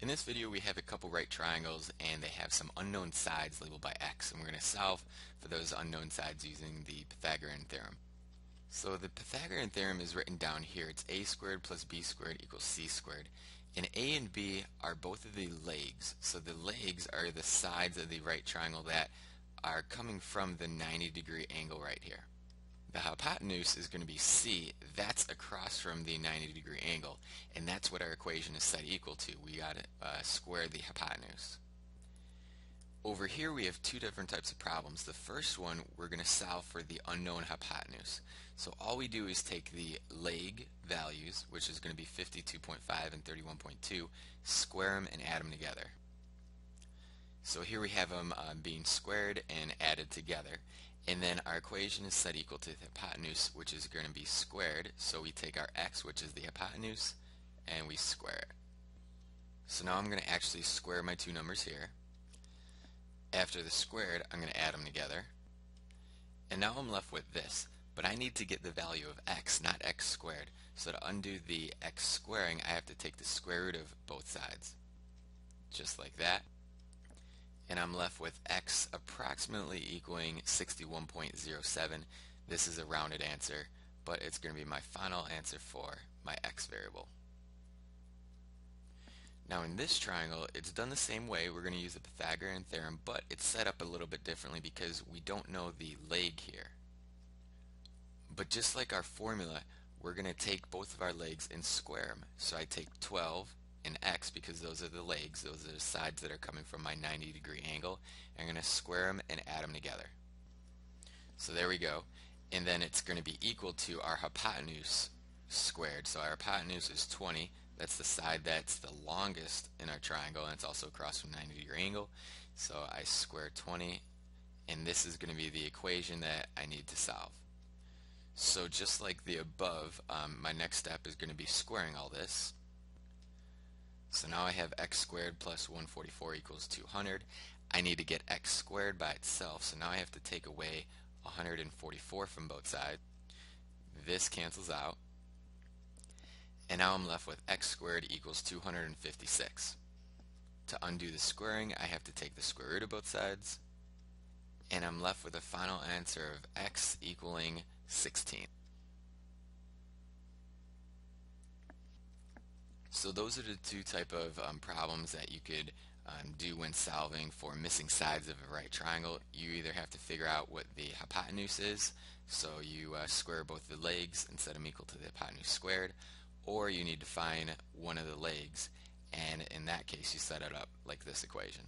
In this video we have a couple right triangles and they have some unknown sides labeled by x, and we're going to solve for those unknown sides using the Pythagorean theorem. So the Pythagorean theorem is written down here. It's a squared plus b squared equals c squared. And a and b are both of the legs. So the legs are the sides of the right triangle that are coming from the 90-degree angle right here. The hypotenuse is going to be c. That's across from the 90-degree angle, and that's what our equation is set equal to. We got to square the hypotenuse. Over here we have two different types of problems. The first one, we're going to solve for the unknown hypotenuse. So all we do is take the leg values, which is going to be 52.5 and 31.2, square them and add them together. So here we have them being squared and added together. And then our equation is set equal to the hypotenuse, which is going to be squared. So we take our x, which is the hypotenuse, and we square it. So now I'm going to actually square my two numbers here. After the squared, I'm going to add them together. And now I'm left with this. But I need to get the value of x, not x squared. So to undo the x squaring, I have to take the square root of both sides. Just like that. And I'm left with x approximately equaling 61.07. This is a rounded answer, but it's going to be my final answer for my x variable. Now in this triangle, it's done the same way. We're going to use the Pythagorean theorem, but it's set up a little bit differently because we don't know the leg here. But just like our formula, we're going to take both of our legs and square them. So I take 12 and x, because those are the legs, those are the sides that are coming from my 90-degree angle. I'm going to square them and add them together. So there we go. And then it's going to be equal to our hypotenuse squared. So our hypotenuse is 20. That's the side that's the longest in our triangle, and it's also across from 90-degree angle. So I square 20, and this is going to be the equation that I need to solve. So just like the above, my next step is going to be squaring all this. So now I have x squared plus 144 equals 200. I need to get x squared by itself, so now I have to take away 144 from both sides. This cancels out. And now I'm left with x squared equals 256. To undo the squaring, I have to take the square root of both sides. And I'm left with a final answer of x equaling 16. So those are the two type of problems that you could do when solving for missing sides of a right triangle. You either have to figure out what the hypotenuse is, so you square both the legs and set them equal to the hypotenuse squared, or you need to find one of the legs, and in that case you set it up like this equation.